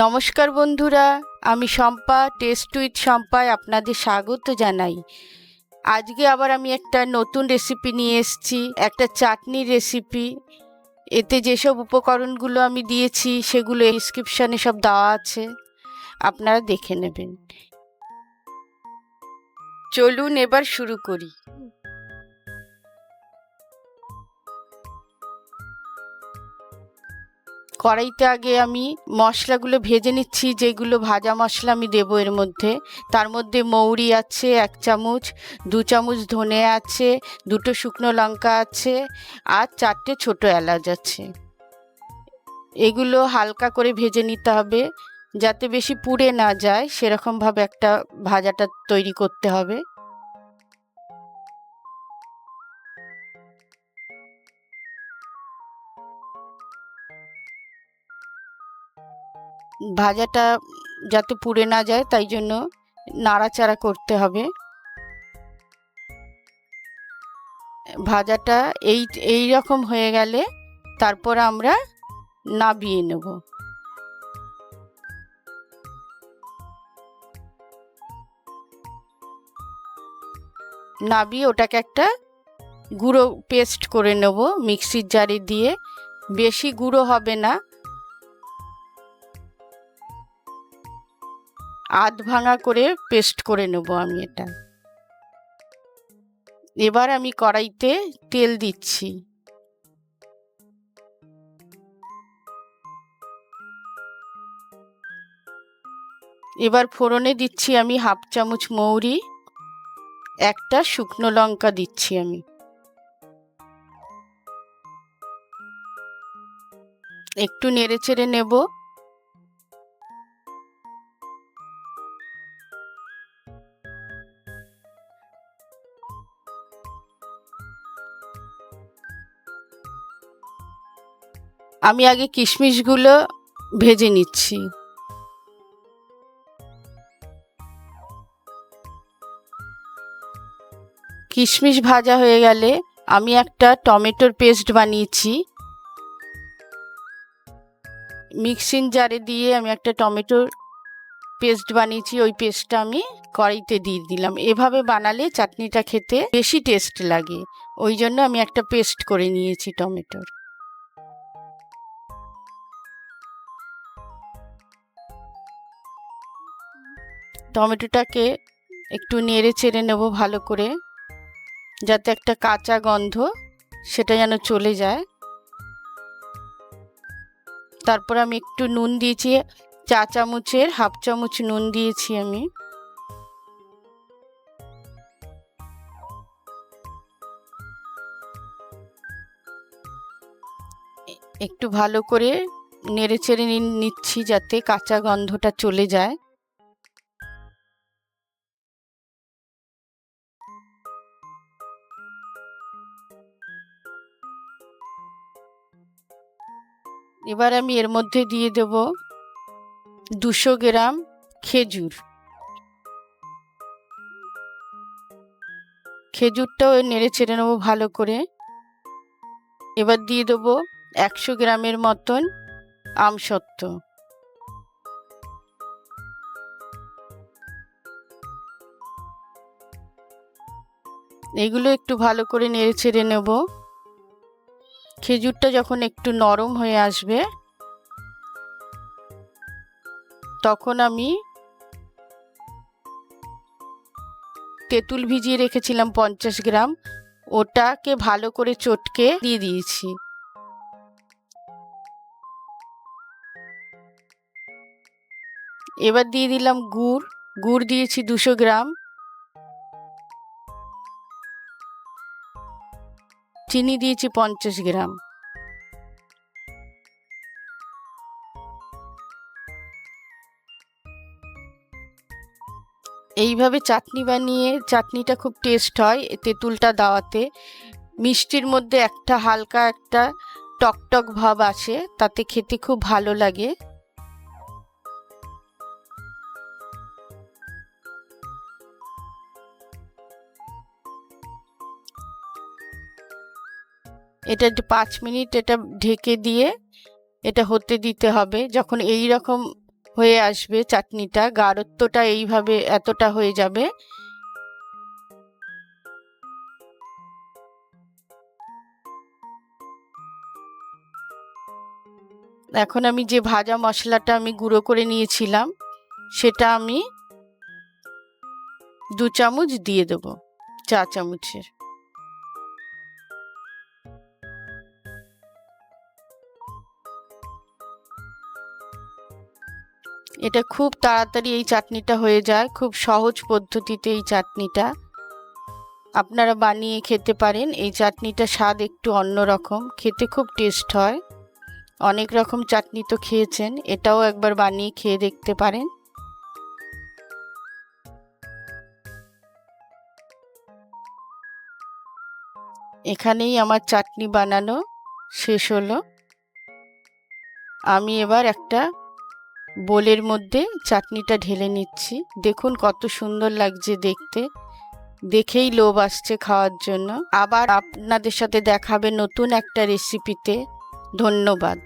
নমস্কার বন্ধুরা, আমি শম্পা টেস্ট উইথ শম্পায় আপনাদের স্বাগত জানাই। আজকে আবার আমি একটা নতুন রেসিপি নিয়ে এসেছি, একটা চাটনির রেসিপি। এতে যেসব উপকরণগুলো আমি দিয়েছি সেগুলো ডেসক্রিপশনে সব দেওয়া আছে, আপনারা দেখে নেবেন। চলুন এবার শুরু করি। কড়াইতে আগে আমি মশলাগুলো ভেজে নিচ্ছি, যেগুলো ভাজা মশলা আমি দেবো এর মধ্যে। তার মধ্যে মৌরি আছে 1 চামচ, 2 চামচ ধনে আছে, 2টো শুকনো লঙ্কা আছে, আর 4টে ছোটো এলাচ আছে। এগুলো হালকা করে ভেজে নিতে হবে, যাতে বেশি পুড়ে না যায়, সেরকমভাবে একটা ভাজাটা তৈরি করতে হবে। ভাজাটা যাতে পুড়ে না যায় তাই জন্য নাড়াচাড়া করতে হবে। ভাজাটা এই রকম হয়ে গেলে তারপর আমরা নাবিয়ে নেব। নাবিয়ে ওটাকে একটা গুঁড়ো পেস্ট করে নেব মিক্সির জারে দিয়ে। বেশি গুঁড়ো হবে না, আধ ভাঙা করে পেস্ট করে নেব আমি এটা। এবার আমি কড়াইতে তেল দিচ্ছি। এবার ফোড়নে দিচ্ছি আমি 1/2 চামচ মৌরি, একটা শুকনো লঙ্কা দিচ্ছি আমি। একটু নেড়ে চেড়ে নেব। আমি আগে কিশমিশগুলো ভেজে নিচ্ছি। কিশমিশ ভাজা হয়ে গেলে আমি একটা টমেটোর পেস্ট বানিয়েছি। মিক্সিং জারে দিয়ে আমি একটা টমেটোর পেস্ট বানিয়েছি, ওই পেস্টটা আমি কড়াইতে দিয়ে দিলাম। এভাবে বানালে চাটনিটা খেতে বেশি টেস্ট লাগে, ওই জন্য আমি একটা পেস্ট করে নিয়েছি টমেটোর। টমেটোটাকে একটু নেড়ে চেড়ে নেব ভালো করে, যাতে একটা কাঁচা গন্ধ সেটা যেন চলে যায়। তারপর আমি একটু নুন দিয়েছি, 4 চামচের 1/2 চামচ নুন দিয়েছি আমি। একটু ভালো করে নেড়ে চেড়ে নিচ্ছি যাতে কাঁচা গন্ধটা চলে যায়। এবার আমি এর মধ্যে দিয়ে দেব 200 গ্রাম খেজুর। খেজুরটাও নেড়ে চেড়ে নেবো ভালো করে। এবার দিয়ে দেবো 100 গ্রামের মতন আমসত্ত্ব। এগুলো একটু ভালো করে নেড়ে চেড়ে নেব। খেজুরটা যখন একটু নরম হয়ে আসবে তখন আমি তেঁতুল ভিজিয়ে রেখেছিলাম 50 গ্রাম, ওটাকে ভালো করে চটকে দিয়ে দিয়েছি। এবার দিয়ে দিলাম গুড় দিয়েছি 200 গ্রাম, চিনি দিয়েছি 50 গ্রাম। এইভাবে চাটনি বানিয়ে চাটনিটা খুব টেস্ট হয় তেঁতুলটা দেওয়াতে। মিষ্টির মধ্যে একটা হালকা একটা টকটক ভাব আসে, তাতে খেতে খুব ভালো লাগে। এটা 5 মিনিট এটা ঢেকে দিয়ে এটা হতে দিতে হবে। যখন এই রকম হয়ে আসবে চাটনিটা, গাঢ়ত্বটা এইভাবে এতটা হয়ে যাবে। এখন আমি যে ভাজা মশলাটা আমি গুঁড়ো করে নিয়েছিলাম সেটা আমি 2 চামচ দিয়ে দেব, চা চামচের। এটা খুব তাড়াতাড়ি এই চাটনিটা হয়ে যায়, খুব সহজ পদ্ধতিতে এই চাটনিটা আপনারা বানিয়ে খেতে পারেন। এই চাটনিটা স্বাদ একটু অন্যরকম, খেতে খুব টেস্ট হয়। অনেক রকম চাটনি তো খেয়েছেন, এটাও একবার বানিয়ে খেয়ে দেখতে পারেন। এখানেই আমার চাটনি বানানো শেষ হলো। আমি এবার একটা বোলের মধ্যে চাটনিটা ঢেলে নিচ্ছি। দেখুন কত সুন্দর লাগছে দেখতে, দেখেই লোভ আসছে খাওয়ার জন্য। আবার আপনাদের সাথে দেখা হবে নতুন একটা রেসিপিতে। ধন্যবাদ।